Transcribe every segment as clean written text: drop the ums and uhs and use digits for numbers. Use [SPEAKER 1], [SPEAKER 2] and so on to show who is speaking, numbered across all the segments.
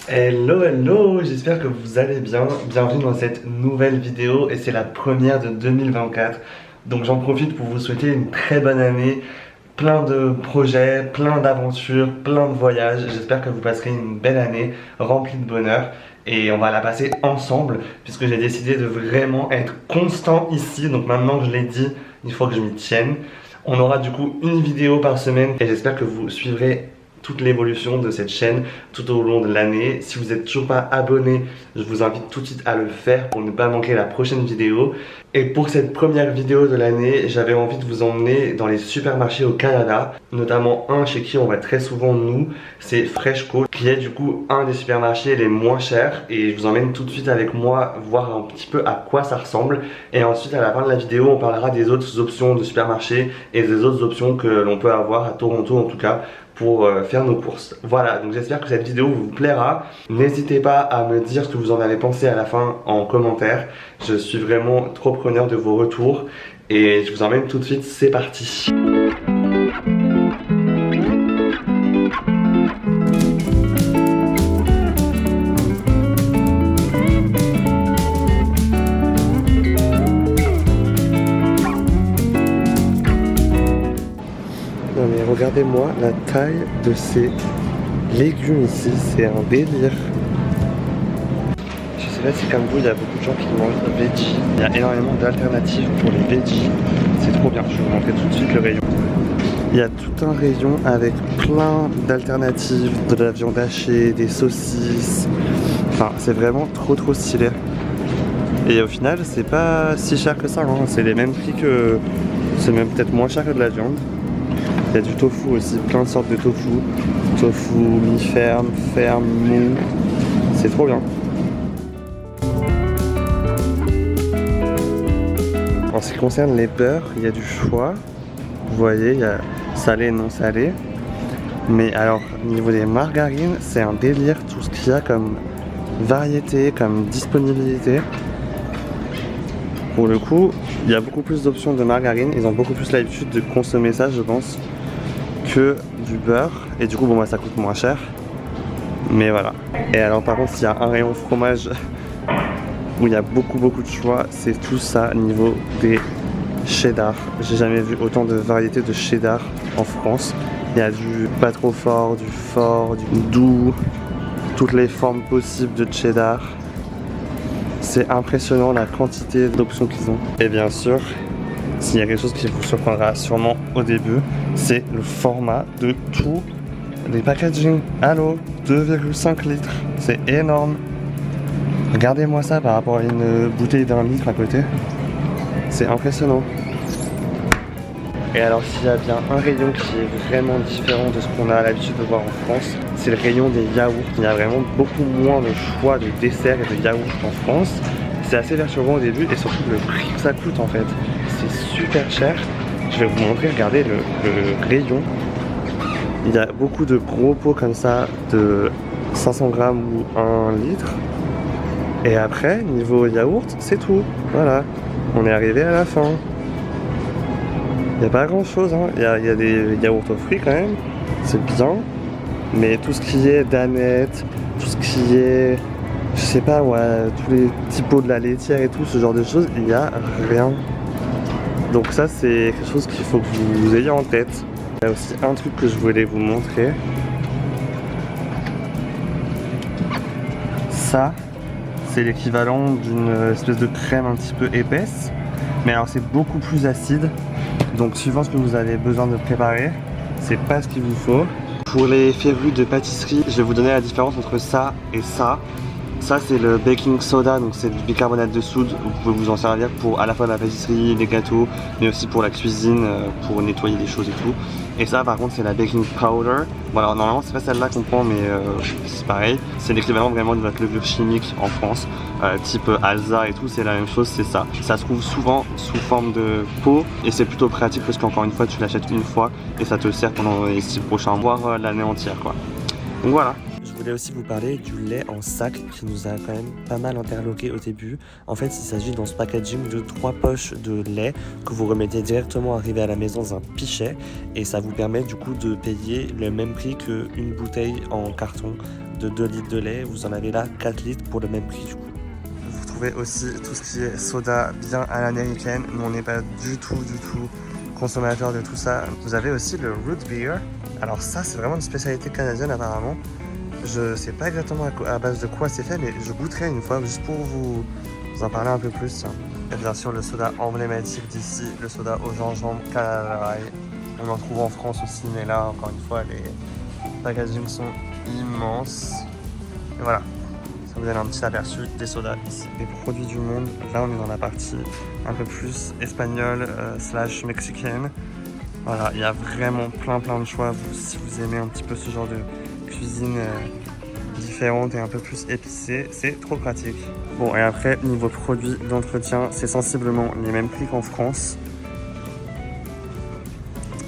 [SPEAKER 1] Hello, hello, j'espère que vous allez bien. Bienvenue dans cette nouvelle vidéo et c'est la première de 2024. Donc j'en profite pour vous souhaiter une très bonne année, plein de projets, plein d'aventures, plein de voyages. J'espère que vous passerez une belle année remplie de bonheur et on va la passer ensemble puisque j'ai décidé de vraiment être constant ici. Donc maintenant que je l'ai dit, il faut que je m'y tienne. On aura du coup une vidéo par semaine et j'espère que vous suivrez toute l'évolution de cette chaîne tout au long de l'année. Si vous n'êtes toujours pas abonné, je vous invite tout de suite à le faire pour ne pas manquer la prochaine vidéo. Et pour cette première vidéo de l'année, j'avais envie de vous emmener dans les supermarchés au Canada, notamment un chez qui on va très souvent nous, c'est Freshco, qui est du coup un des supermarchés les moins chers. Et je vous emmène tout de suite avec moi voir un petit peu à quoi ça ressemble. Et ensuite à la fin de la vidéo, on parlera des autres options de supermarchés et des autres options que l'on peut avoir à Toronto en tout cas, pour faire nos courses. Voilà, donc j'espère que cette vidéo vous plaira. N'hésitez pas à me dire ce que vous en avez pensé à la fin en commentaire. Je suis vraiment trop preneur de vos retours et je vous emmène tout de suite, c'est parti. Non mais regardez-moi la taille de ces légumes ici, c'est un délire. Je sais pas si comme vous il y a beaucoup de gens qui mangent veggie. Il y a énormément d'alternatives pour les veggie. C'est trop bien, je vais vous montrer tout de suite le rayon. Il y a tout un rayon avec plein d'alternatives, de la viande hachée, des saucisses. Enfin c'est vraiment trop stylé. Et au final c'est pas si cher que ça, hein. C'est les mêmes prix que... C'est même peut-être moins cher que de la viande. Il y a du tofu aussi, plein de sortes de tofu. Tofu mi-ferme, ferme, mou. C'est trop bien. En ce qui concerne les beurres, il y a du choix. Vous voyez, il y a salé et non salé. Mais alors, au niveau des margarines, c'est un délire tout ce qu'il y a comme variété, comme disponibilité. Pour le coup, il y a beaucoup plus d'options de margarine. Ils ont beaucoup plus l'habitude de consommer ça, je pense, que du beurre. Et du coup, bon, moi, ça coûte moins cher. Mais voilà. Et alors, par contre, s'il y a un rayon fromage où il y a beaucoup de choix, c'est tout ça niveau des cheddar. J'ai jamais vu autant de variétés de cheddar en France. Il y a du pas trop fort, du doux, toutes les formes possibles de cheddar. C'est impressionnant la quantité d'options qu'ils ont. Et bien sûr, s'il y a quelque chose qui vous surprendra sûrement au début, c'est le format de tous les packaging. Allô, 2,5 litres, c'est énorme. Regardez-moi ça par rapport à une bouteille d'1 litre à côté. C'est impressionnant. Et alors s'il y a bien un rayon qui est vraiment différent de ce qu'on a l'habitude de voir en France, c'est le rayon des yaourts. Il y a vraiment beaucoup moins de choix de desserts et de yaourts en France. C'est assez perturbant au début et surtout le prix que ça coûte en fait. C'est super cher. Je vais vous montrer, regardez le rayon. Il y a beaucoup de gros pots comme ça de 500 grammes ou 1 litre. Et après, niveau yaourt, c'est tout. Voilà, on est arrivé à la fin. Il n'y a pas grand chose, hein. Il y a des yaourts aux fruits quand même, c'est bien. Mais tout ce qui est danette, tout ce qui est, je sais pas, ouais, tous les petits pots de la laitière et tout, ce genre de choses, il n'y a rien. Donc ça, c'est quelque chose qu'il faut que vous ayez en tête. Il y a aussi un truc que je voulais vous montrer. Ça, c'est l'équivalent d'une espèce de crème un petit peu épaisse. Mais alors c'est beaucoup plus acide. Donc suivant ce que vous avez besoin de préparer, c'est pas ce qu'il vous faut. Pour les férus de pâtisserie, je vais vous donner la différence entre ça et ça. Ça c'est le baking soda, donc c'est du bicarbonate de soude. Vous pouvez vous en servir pour à la fois la pâtisserie, les gâteaux, mais aussi pour la cuisine, pour nettoyer les choses et tout. Et ça par contre c'est la baking powder. Bon alors normalement c'est pas celle-là qu'on prend, mais c'est pareil. C'est l'équivalent vraiment de notre levure chimique en France, type Alza et tout, c'est la même chose, c'est ça. Ça se trouve souvent sous forme de pot et c'est plutôt pratique parce qu'encore une fois tu l'achètes une fois et ça te sert pendant les 6 prochains mois, voire l'année entière quoi. Donc voilà. Je voulais aussi vous parler du lait en sac qui nous a quand même pas mal interloqué au début. En fait, il s'agit dans ce packaging de 3 poches de lait que vous remettez directement arrivé à la maison dans un pichet et ça vous permet du coup de payer le même prix qu'une bouteille en carton
[SPEAKER 2] de 2 litres de lait, vous en avez là 4 litres pour le même prix du coup.
[SPEAKER 1] Vous trouvez aussi tout ce qui est soda bien à l'américaine. Nous, on n'est pas du tout consommateur de tout ça. Vous avez aussi le root beer. Alors ça, c'est vraiment une spécialité canadienne apparemment. Je sais pas exactement à base de quoi c'est fait, mais je goûterai une fois juste pour vous en parler un peu plus. Tiens. Et bien sûr, le soda emblématique d'ici, le soda au gingembre Canada Dry. On en trouve en France aussi, mais là, encore une fois, les packagings sont immenses. Et voilà, ça vous donne un petit aperçu des sodas ici. Les produits du monde, là on est dans la partie un peu plus espagnole slash mexicaine. Voilà, il y a vraiment plein de choix. Si vous aimez un petit peu ce genre de cuisine différente et un peu plus épicée, c'est trop pratique. Bon, et après, niveau produits d'entretien, c'est sensiblement les mêmes prix qu'en France.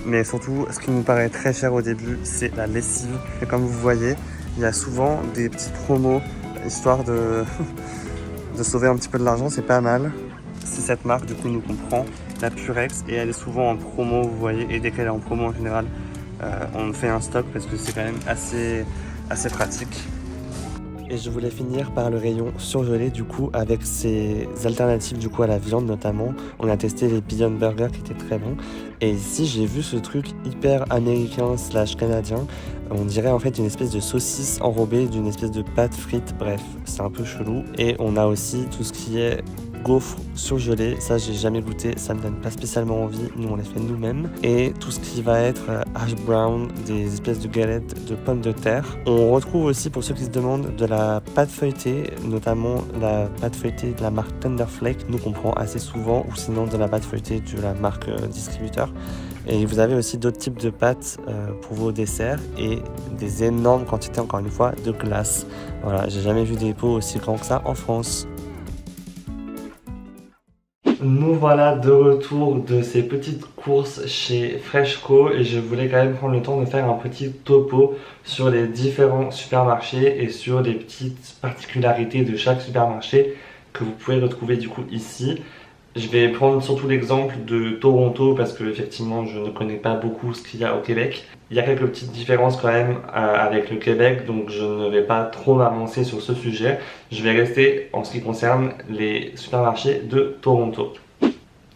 [SPEAKER 1] Mais surtout, ce qui nous paraît très cher au début, c'est la lessive. Et comme vous voyez, il y a souvent des petites promos, histoire de sauver un petit peu de l'argent, c'est pas mal. Si cette marque, du coup, nous comprend, la Purex, et elle est souvent en promo, vous voyez, et dès qu'elle est en promo en général, on fait un stock parce que c'est quand même assez pratique.
[SPEAKER 2] Et je voulais finir par le rayon surgelé du coup avec ces alternatives du coup à la viande notamment. On a testé les Beyond Burger qui étaient très bons. Et ici j'ai vu ce truc hyper américain slash canadien. On dirait en fait une espèce de saucisse enrobée d'une espèce de pâte frite. Bref, c'est un peu chelou. Et on a aussi tout ce qui est gaufres surgelées, ça j'ai jamais goûté, ça me donne pas spécialement envie, nous on les fait nous-mêmes. Et tout ce qui va être hash brown, des espèces de galettes de pommes de terre. On retrouve aussi, pour ceux qui se demandent, de la pâte feuilletée, notamment la pâte feuilletée de la marque Tender Flake, nous qu'on prend assez souvent, ou sinon de la pâte feuilletée de la marque distributeur. Et vous avez aussi d'autres types de pâtes pour vos desserts et des énormes quantités, encore une fois, de glace. Voilà, j'ai jamais vu des pots aussi grands que ça en France. Nous voilà de retour de ces petites courses chez Freshco et je voulais quand même prendre le temps de faire un petit topo sur les différents supermarchés et sur les petites particularités de chaque supermarché que vous pouvez retrouver du coup ici. Je vais prendre surtout l'exemple de Toronto parce que effectivement je ne connais pas beaucoup ce qu'il y a au Québec. Il y a quelques petites différences quand même avec le Québec, donc je ne vais pas trop m'avancer sur ce sujet. Je vais rester en ce qui concerne les supermarchés de Toronto.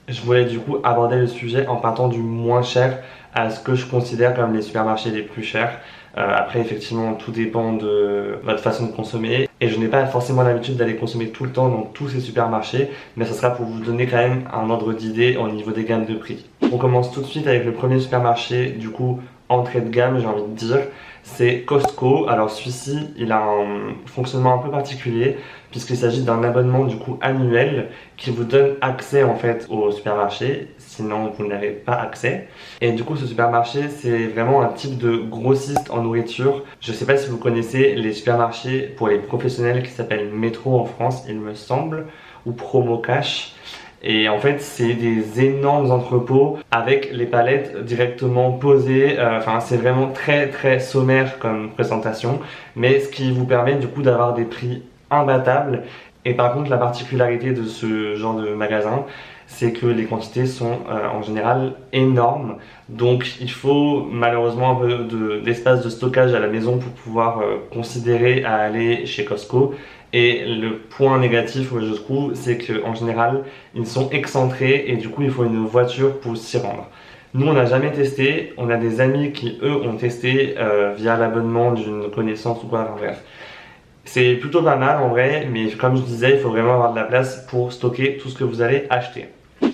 [SPEAKER 2] Je voulais du coup aborder le sujet en partant du moins cher à ce que je considère comme les supermarchés les plus chers. Après effectivement tout dépend de votre façon de consommer et je n'ai pas forcément l'habitude d'aller consommer tout le temps dans tous ces supermarchés, mais ça sera pour vous donner quand même un ordre d'idée au niveau des gammes de prix. On commence tout de suite avec le premier supermarché, du coup entrée de gamme j'ai envie de dire, c'est Costco. Alors celui-ci il a un fonctionnement un peu particulier puisqu'il s'agit d'un abonnement du coup annuel qui vous donne accès en fait au supermarché, sinon vous n'avez pas accès. Et du coup ce supermarché c'est vraiment un type de grossiste en nourriture. Je ne sais pas si vous connaissez les supermarchés pour les professionnels qui s'appellent Métro en France il me semble, ou Promo Cash. Et en fait c'est des énormes entrepôts avec les palettes directement posées, enfin c'est vraiment très sommaire comme présentation, mais ce qui vous permet du coup d'avoir des prix imbattables. Et par contre la particularité de ce genre de magasin c'est que les quantités sont en général énormes, donc il faut malheureusement un peu d'espace de stockage à la maison pour pouvoir considérer à aller chez Costco. Et le point négatif, je trouve, c'est qu'en général, ils sont excentrés et du coup, il faut une voiture pour s'y rendre. Nous, on n'a jamais testé. On a des amis qui, eux, ont testé via l'abonnement d'une connaissance ou quoi, enfin bref. C'est plutôt pas mal en vrai, mais comme je disais, il faut vraiment avoir de la place pour stocker tout ce que vous allez acheter.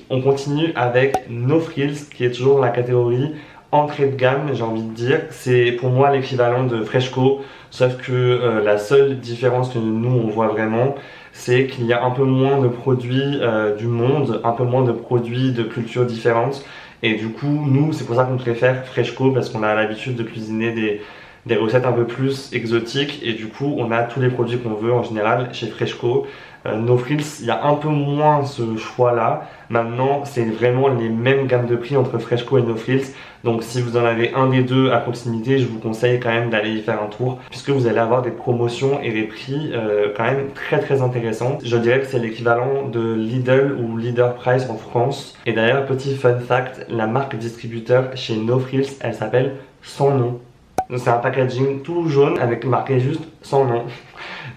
[SPEAKER 2] On continue avec No Frills, qui est toujours dans la catégorie entrée de gamme, j'ai envie de dire. C'est pour moi l'équivalent de Freshco, sauf que la seule différence que nous on voit vraiment, c'est qu'il y a un peu moins de produits du monde, un peu moins de produits de cultures différentes. Et du coup, nous, c'est pour ça qu'on préfère Freshco, parce qu'on a l'habitude de cuisiner des recettes un peu plus exotiques. Et du coup, on a tous les produits qu'on veut en général chez Freshco. No Frills, il y a un peu moins ce choix là. Maintenant c'est vraiment les mêmes gammes de prix entre Freshco et No Frills, donc si vous en avez un des deux à proximité, je vous conseille quand même d'aller y faire un tour puisque vous allez avoir des promotions et des prix quand même très intéressants. Je dirais que c'est l'équivalent de Lidl ou Leader Price en France. Et d'ailleurs petit fun fact, la marque distributeur chez No Frills elle s'appelle Sans Nom. C'est un packaging tout jaune avec marqué juste son nom.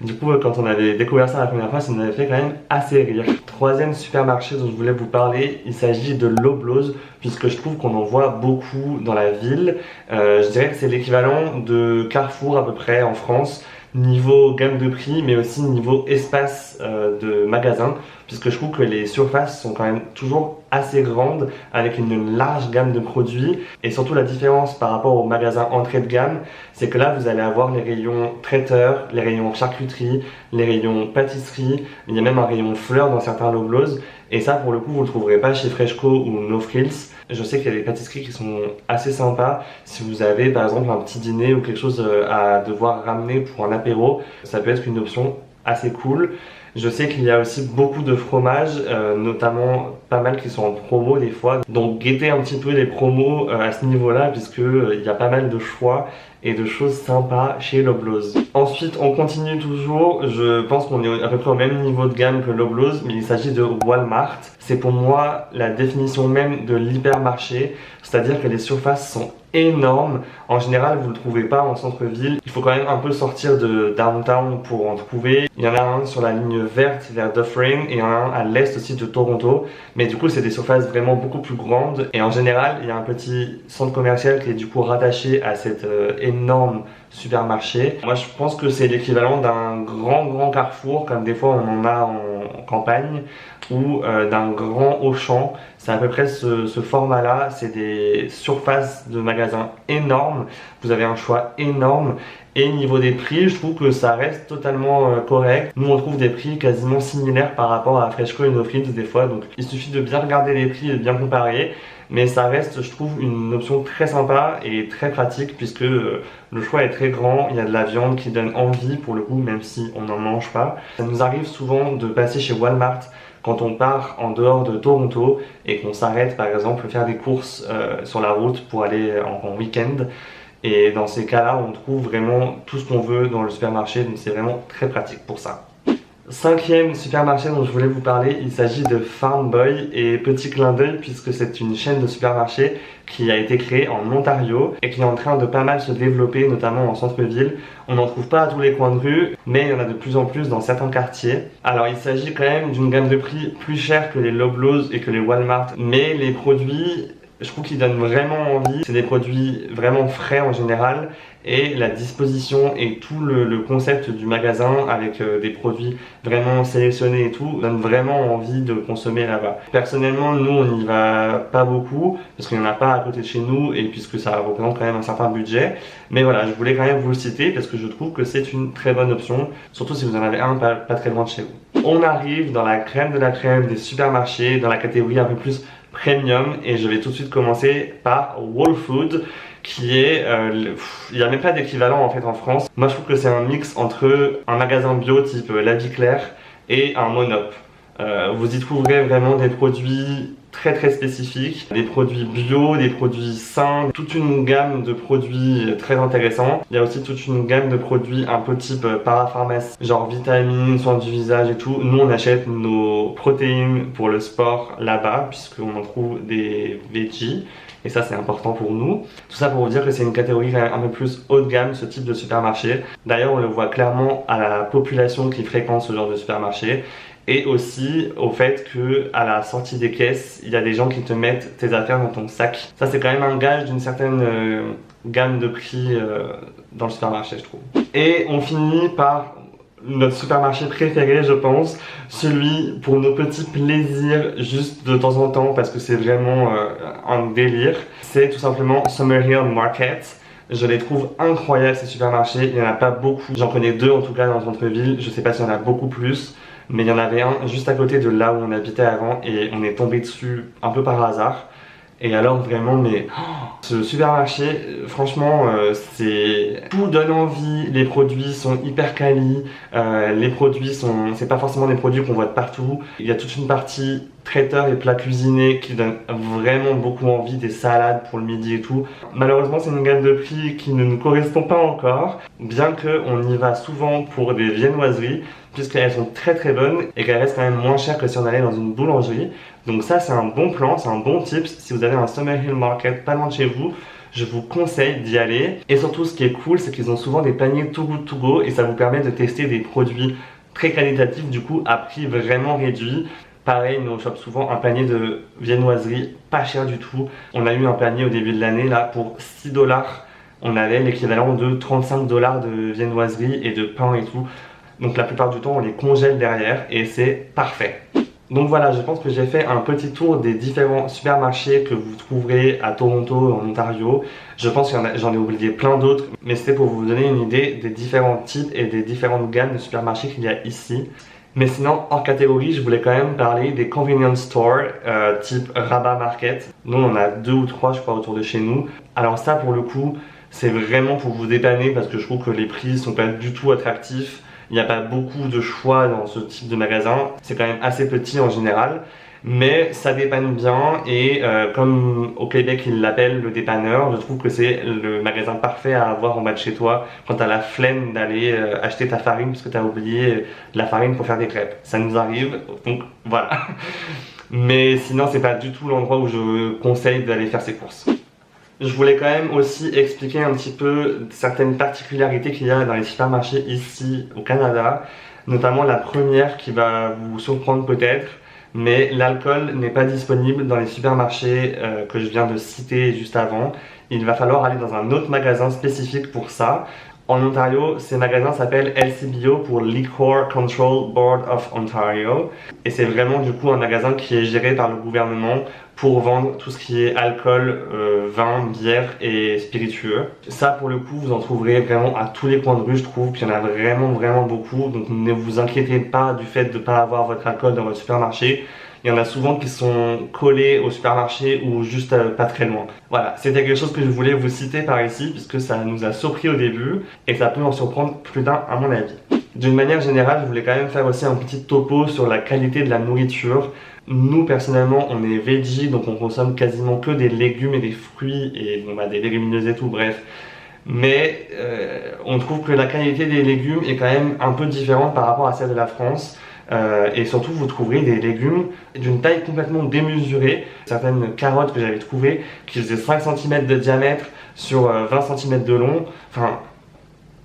[SPEAKER 2] Du coup, quand on avait découvert ça la première fois, ça nous avait fait quand même assez rire. Troisième supermarché dont je voulais vous parler, il s'agit de Loblaws, puisque je trouve qu'on en voit beaucoup dans la ville. Je dirais que c'est l'équivalent de Carrefour à peu près en France, niveau gamme de prix, mais aussi niveau espace de magasin, puisque je trouve que les surfaces sont quand même toujours assez grandes, avec une large gamme de produits. Et surtout la différence par rapport aux magasins entrée de gamme, c'est que là vous allez avoir les rayons traiteurs, les rayons charcuterie, les rayons pâtisserie, il y a même un rayon fleurs dans certains Loblaws. Et ça pour le coup vous le trouverez pas chez Freshco ou No Frills. Je sais qu'il y a des pâtisseries qui sont assez sympas. Si vous avez par exemple un petit dîner ou quelque chose à devoir ramener pour un apéro, ça peut être une option assez cool. Je sais qu'il y a aussi beaucoup de fromages, notamment pas mal qui sont en promo des fois. Donc guettez un petit peu les promos à ce niveau-là, puisque il y a pas mal de choix et de choses sympas chez Loblaws. Ensuite, on continue toujours. Je pense qu'on est à peu près au même niveau de gamme que Loblaws, mais il s'agit de Walmart. C'est pour moi la définition même de l'hypermarché, c'est-à-dire que les surfaces sont énormes. En général, vous ne le trouvez pas en centre-ville. Il faut quand même un peu sortir de downtown pour en trouver. Il y en a un sur la ligne verte vers Dufferin et il y en a un à l'est aussi de Toronto. Mais du coup, c'est des surfaces vraiment beaucoup plus grandes. Et en général, il y a un petit centre commercial qui est du coup rattaché à cet énorme supermarché. Moi, je pense que c'est l'équivalent d'un grand carrefour, comme des fois on en a en campagne, ou d'un grand Auchan. C'est à peu près ce format-là. C'est des surfaces de magasins énormes. Vous avez un choix énorme. Et niveau des prix, je trouve que ça reste totalement correct. Nous, on trouve des prix quasiment similaires par rapport à Freshco et No Frills des fois. Donc, il suffit de bien regarder les prix et de bien comparer. Mais ça reste, je trouve, une option très sympa et très pratique puisque le choix est très grand. Il y a de la viande qui donne envie pour le coup, même si on n'en mange pas. Ça nous arrive souvent de passer chez Walmart quand on part en dehors de Toronto et qu'on s'arrête par exemple faire des courses sur la route pour aller en week-end. Et dans ces cas-là, on trouve vraiment tout ce qu'on veut dans le supermarché, donc c'est vraiment très pratique pour ça. Cinquième supermarché dont je voulais vous parler, il s'agit de Farm Boy, et petit clin d'œil puisque c'est une chaîne de supermarchés qui a été créée en Ontario et qui est en train de pas mal se développer, notamment en centre-ville. On n'en trouve pas à tous les coins de rue, mais il y en a de plus en plus dans certains quartiers. Alors il s'agit quand même d'une gamme de prix plus chère que les Loblaws et que les Walmart, mais les produits, je trouve qu'ils donnent vraiment envie. C'est des produits vraiment frais en général et la disposition et tout le concept du magasin avec des produits vraiment sélectionnés et tout donne vraiment envie de consommer là-bas. Personnellement, nous on n'y va pas beaucoup parce qu'il n'y en a pas à côté de chez nous et puisque ça représente quand même un certain budget. Mais voilà, je voulais quand même vous le citer parce que je trouve que c'est une très bonne option, surtout si vous en avez un pas très loin de chez vous. On arrive dans la crème de la crème des supermarchés, dans la catégorie un peu plus premium, et je vais tout de suite commencer par Whole Foods qui est, il n'y a même pas d'équivalent en fait en France. Moi je trouve que c'est un mix entre un magasin bio type La Vie Claire et un Monop. Vous y trouverez vraiment des produits très spécifiques, des produits bio, des produits sains, toute une gamme de produits très intéressants. Il y a aussi toute une gamme de produits un peu type parapharmacie, genre vitamines, soins du visage et tout. Nous on achète nos protéines pour le sport là-bas puisqu'on en trouve des veggies. Et ça c'est important pour nous. Tout ça pour vous dire que c'est une catégorie quand même un peu plus haut de gamme, ce type de supermarché. D'ailleurs on le voit clairement à la population qui fréquente ce genre de supermarché. Et aussi au fait que à la sortie des caisses, il y a des gens qui te mettent tes affaires dans ton sac. Ça c'est quand même un gage d'une certaine gamme de prix dans le supermarché je trouve. Et on finit par notre supermarché préféré je pense, celui pour nos petits plaisirs juste de temps en temps parce que c'est vraiment un délire. C'est tout simplement Summerhill Market. Je les trouve incroyables ces supermarchés, il n'y en a pas beaucoup, j'en connais deux en tout cas dans le centre-ville, je sais pas s'il y en a beaucoup plus. Mais il y en avait un juste à côté de là où on habitait avant et on est tombé dessus un peu par hasard. Et alors vraiment, mais ce supermarché, franchement, tout donne envie. Les produits sont hyper quali. Les produits c'est pas forcément des produits qu'on voit de partout. Il y a toute une partie traiteur et plats cuisinés qui donne vraiment beaucoup envie, des salades pour le midi et tout. Malheureusement c'est une gamme de prix qui ne nous correspond pas encore, bien qu'on y va souvent pour des viennoiseries puisqu'elles sont très bonnes et qu'elles restent quand même moins chères que si on allait dans une boulangerie. Donc ça c'est un bon plan, c'est un bon tip. Si vous avez un Summerhill Market pas loin de chez vous, je vous conseille d'y aller. Et surtout ce qui est cool, c'est qu'ils ont souvent des paniers Too Good To Go et ça vous permet de tester des produits très qualitatifs du coup à prix vraiment réduit. Pareil, nous on chope souvent un panier de viennoiserie pas cher du tout. On a eu un panier au début de l'année là pour 6 $. On avait l'équivalent de 35 $ de viennoiserie et de pain et tout. Donc la plupart du temps on les congèle derrière et c'est parfait. Donc voilà, je pense que j'ai fait un petit tour des différents supermarchés que vous trouverez à Toronto, en Ontario. Je pense que j'en ai oublié plein d'autres, mais c'était pour vous donner une idée des différents types et des différentes gammes de supermarchés qu'il y a ici. Mais sinon, hors catégorie, je voulais quand même parler des convenience stores type Rabat Market. Nous, on en a 2 ou 3, je crois, autour de chez nous. Alors ça, pour le coup, c'est vraiment pour vous dépanner parce que je trouve que les prix sont pas du tout attractifs. Il n'y a pas beaucoup de choix dans ce type de magasin. C'est quand même assez petit en général. Mais ça dépanne bien et comme au Québec ils l'appellent le dépanneur, je trouve que c'est le magasin parfait à avoir en bas de chez toi quand tu as la flemme d'aller acheter ta farine parce que tu as oublié la farine pour faire des crêpes. Ça nous arrive, donc voilà. Mais sinon c'est pas du tout l'endroit où je conseille d'aller faire ses courses. Je voulais quand même aussi expliquer un petit peu certaines particularités qu'il y a dans les supermarchés ici au Canada. Notamment la première qui va vous surprendre peut-être. Mais l'alcool n'est pas disponible dans les supermarchés que je viens de citer juste avant. Il va falloir aller dans un autre magasin spécifique pour ça. En Ontario, ces magasins s'appellent LCBO pour Liquor Control Board of Ontario. Et c'est vraiment du coup un magasin qui est géré par le gouvernement pour vendre tout ce qui est alcool, vin, bière et spiritueux. Ça pour le coup, vous en trouverez vraiment à tous les coins de rue, je trouve. Puis il y en a vraiment beaucoup. Donc ne vous inquiétez pas du fait de ne pas avoir votre alcool dans votre supermarché. Il y en a souvent qui sont collés au supermarché ou juste pas très loin. Voilà, c'était quelque chose que je voulais vous citer par ici puisque ça nous a surpris au début et ça peut en surprendre plus d'un à mon avis. D'une manière générale, je voulais quand même faire aussi un petit topo sur la qualité de la nourriture. Nous personnellement on est veggie donc on consomme quasiment que des légumes et des fruits et bon, bah, des légumineuses et tout, bref. Mais on trouve que la qualité des légumes est quand même un peu différente par rapport à celle de la France. Et surtout vous trouverez des légumes d'une taille complètement démesurée. Certaines carottes que j'avais trouvées qui faisaient 5 cm de diamètre sur 20 cm de long. Enfin,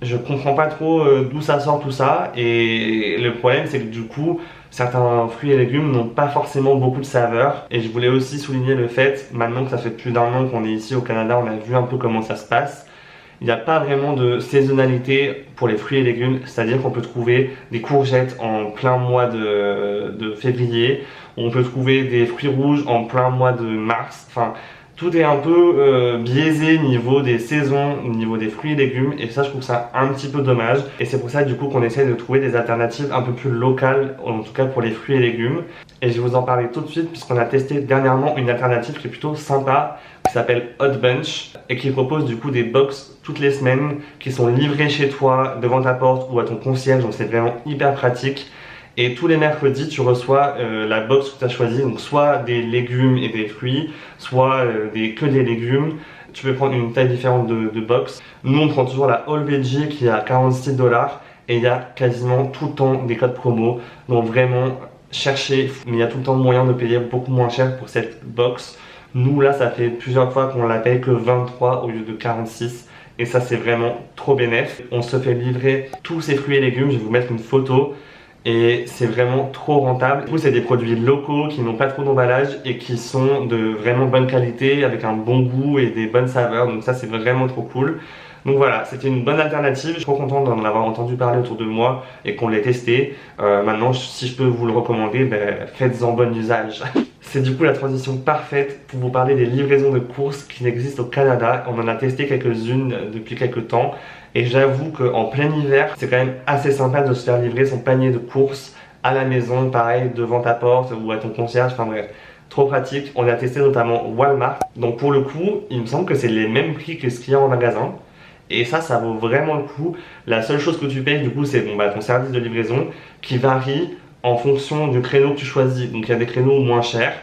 [SPEAKER 2] je comprends pas trop d'où ça sort tout ça. Et le problème c'est que du coup certains fruits et légumes n'ont pas forcément beaucoup de saveur. Et je voulais aussi souligner le fait, maintenant que ça fait plus d'un an qu'on est ici au Canada, on a vu un peu comment ça se passe. Il n'y a pas vraiment de saisonnalité pour les fruits et légumes, c'est-à-dire qu'on peut trouver des courgettes en plein mois de février, on peut trouver des fruits rouges en plein mois de mars, enfin tout est un peu biaisé niveau des saisons, niveau des fruits et légumes, et ça je trouve ça un petit peu dommage. Et c'est pour ça du coup qu'on essaie de trouver des alternatives un peu plus locales, en tout cas pour les fruits et légumes. Et je vais vous en parler tout de suite puisqu'on a testé dernièrement une alternative qui est plutôt sympa, qui s'appelle Hot Bunch et qui propose du coup des box toutes les semaines qui sont livrées chez toi, devant ta porte ou à ton concierge, donc c'est vraiment hyper pratique. Et tous les mercredis, tu reçois la box que tu as choisie, donc soit des légumes et des fruits, soit que des légumes. Tu peux prendre une taille différente de box. Nous, on prend toujours la All Veggie qui est à 46 $ et il y a quasiment tout le temps des codes promo. Donc vraiment, cherchez, mais il y a tout le temps moyen de payer beaucoup moins cher pour cette box. Nous, là, ça fait plusieurs fois qu'on la paye que 23 au lieu de 46. Et ça, c'est vraiment trop bénéf. On se fait livrer tous ces fruits et légumes. Je vais vous mettre une photo. Et c'est vraiment trop rentable. Du coup, c'est des produits locaux qui n'ont pas trop d'emballage et qui sont de vraiment bonne qualité avec un bon goût et des bonnes saveurs. Donc ça, c'est vraiment trop cool. Donc voilà, c'était une bonne alternative. Je suis trop content d'en avoir entendu parler autour de moi et qu'on l'ait testé. Maintenant, si je peux vous le recommander, ben, faites-en bon usage. C'est du coup la transition parfaite pour vous parler des livraisons de courses qui existent au Canada. On en a testé quelques-unes depuis quelques temps. Et j'avoue qu'en plein hiver, c'est quand même assez sympa de se faire livrer son panier de courses à la maison, pareil, devant ta porte ou à ton concierge, enfin bref, trop pratique. On a testé notamment Walmart, donc pour le coup, il me semble que c'est les mêmes prix que ce qu'il y a en magasin. Et ça vaut vraiment le coup. La seule chose que tu payes du coup, c'est bon, bah, ton service de livraison qui varie en fonction du créneau que tu choisis. Donc il y a des créneaux moins chers.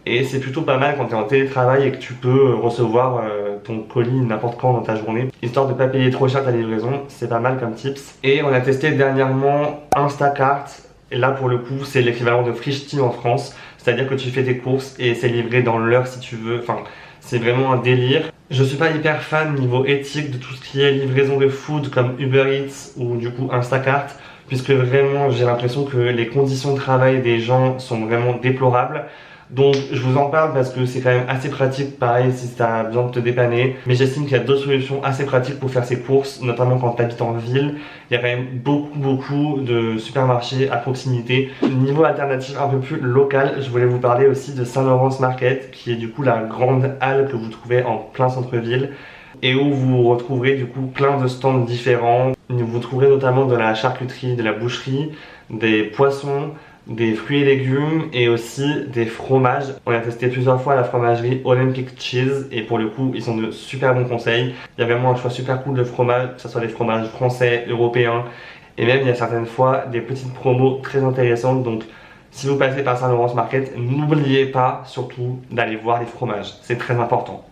[SPEAKER 2] Et c'est plutôt pas mal quand tu es en télétravail et que tu peux recevoir ton colis n'importe quand dans ta journée. Histoire de ne pas payer trop cher ta livraison, c'est pas mal comme tips. Et on a testé dernièrement Instacart. Et là pour le coup c'est l'équivalent de Frischti en France. C'est-à-dire que tu fais tes courses et c'est livré dans l'heure si tu veux. Enfin, c'est vraiment un délire. Je suis pas hyper fan niveau éthique de tout ce qui est livraison de food comme Uber Eats ou du coup Instacart, puisque vraiment j'ai l'impression que les conditions de travail des gens sont vraiment déplorables. Donc je vous en parle parce que c'est quand même assez pratique, pareil si tu as besoin de te dépanner. Mais j'estime qu'il y a d'autres solutions assez pratiques pour faire ses courses, notamment quand tu habites en ville. Il y a quand même beaucoup de supermarchés à proximité. Niveau alternative un peu plus local, je voulais vous parler aussi de Saint-Laurent Market, qui est du coup la grande halle que vous trouvez en plein centre-ville et où vous retrouverez du coup plein de stands différents. Vous trouverez notamment de la charcuterie, de la boucherie, des poissons, des fruits et légumes et aussi des fromages. On a testé plusieurs fois la fromagerie Olympic Cheese et pour le coup ils ont de super bons conseils. Il y a vraiment un choix super cool de fromages, que ce soit des fromages français, européens et même il y a certaines fois des petites promos très intéressantes. Donc si vous passez par Saint-Laurent Market, n'oubliez pas surtout d'aller voir les fromages, c'est très important.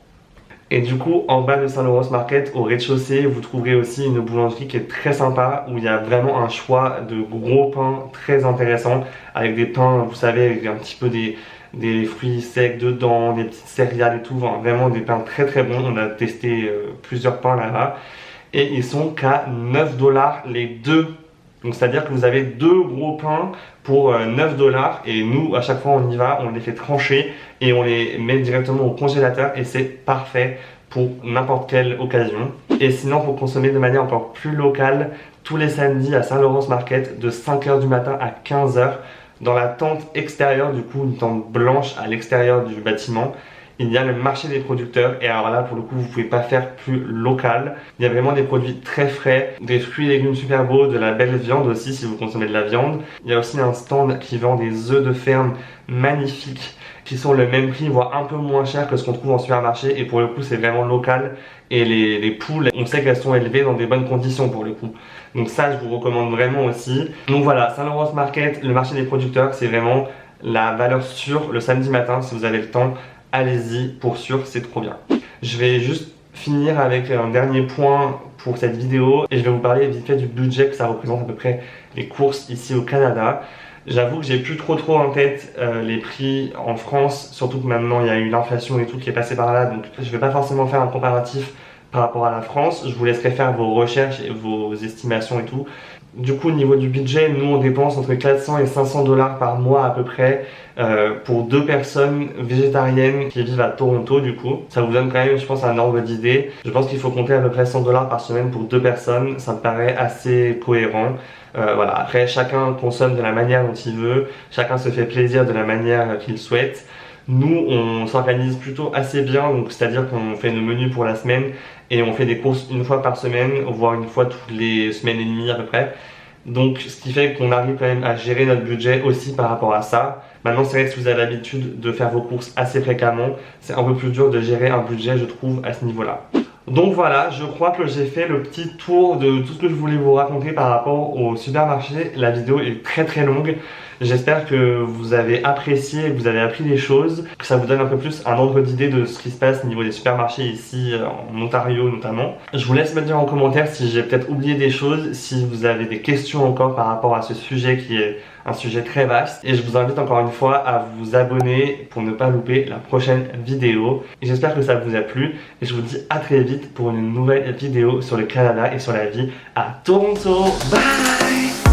[SPEAKER 2] Et du coup, en bas de Saint-Laurent Market, au rez-de-chaussée, vous trouverez aussi une boulangerie qui est très sympa, où il y a vraiment un choix de gros pains très intéressant, avec des pains, vous savez, avec un petit peu des fruits secs dedans, des petites céréales et tout, enfin, vraiment des pains très bons. On a testé plusieurs pains là-bas, et ils sont qu'à 9 $ les deux. Donc c'est-à-dire que vous avez deux gros pains pour 9 $ et nous à chaque fois on y va, on les fait trancher et on les met directement au congélateur et c'est parfait pour n'importe quelle occasion. Et sinon pour consommer de manière encore plus locale, tous les samedis à Saint-Laurent Market de 5 h du matin à 15 h dans la tente extérieure, du coup une tente blanche à l'extérieur du bâtiment, il y a le marché des producteurs et alors là pour le coup vous pouvez pas faire plus local. Il y a vraiment des produits très frais, des fruits et légumes super beaux, de la belle viande aussi si vous consommez de la viande. Il y a aussi un stand qui vend des œufs de ferme magnifiques qui sont le même prix voire un peu moins cher que ce qu'on trouve en supermarché et pour le coup c'est vraiment local et les poules on sait qu'elles sont élevées dans des bonnes conditions pour le coup. Donc ça je vous recommande vraiment aussi. Donc voilà, Saint-Laurent Market, le marché des producteurs c'est vraiment la valeur sûre le samedi matin si vous avez le temps. Allez-y, pour sûr, c'est trop bien. Je vais juste finir avec un dernier point pour cette vidéo et je vais vous parler vite fait du budget que ça représente à peu près les courses ici au Canada. J'avoue que j'ai plus trop en tête les prix en France, surtout que maintenant il y a eu l'inflation et tout qui est passé par là, donc je vais pas forcément faire un comparatif par rapport à la France. Je vous laisserai faire vos recherches et vos estimations et tout. Du coup, au niveau du budget, nous on dépense entre 400 et 500 $ par mois à peu près pour deux personnes végétariennes qui vivent à Toronto du coup. Ça vous donne quand même, je pense, un ordre d'idée. Je pense qu'il faut compter à peu près 100 $ par semaine pour deux personnes. Ça me paraît assez cohérent. Voilà. Après, chacun consomme de la manière dont il veut. Chacun se fait plaisir de la manière qu'il souhaite. Nous, on s'organise plutôt assez bien, donc c'est-à-dire qu'on fait nos menus pour la semaine et on fait des courses une fois par semaine, voire une fois toutes les semaines et demie à peu près. Donc ce qui fait qu'on arrive quand même à gérer notre budget aussi par rapport à ça. Maintenant c'est vrai que si vous avez l'habitude de faire vos courses assez fréquemment, c'est un peu plus dur de gérer un budget je trouve à ce niveau-là. Donc voilà, je crois que j'ai fait le petit tour de tout ce que je voulais vous raconter par rapport au supermarché. La vidéo est très longue. J'espère que vous avez apprécié, que vous avez appris des choses, que ça vous donne un peu plus un ordre d'idée de ce qui se passe au niveau des supermarchés ici en Ontario notamment. Je vous laisse me dire en commentaire si j'ai peut-être oublié des choses, si vous avez des questions encore par rapport à ce sujet qui est un sujet très vaste. Et je vous invite encore une fois à vous abonner pour ne pas louper la prochaine vidéo. Et j'espère que ça vous a plu. Et je vous dis à très vite pour une nouvelle vidéo sur le Canada et sur la vie à Toronto. Bye!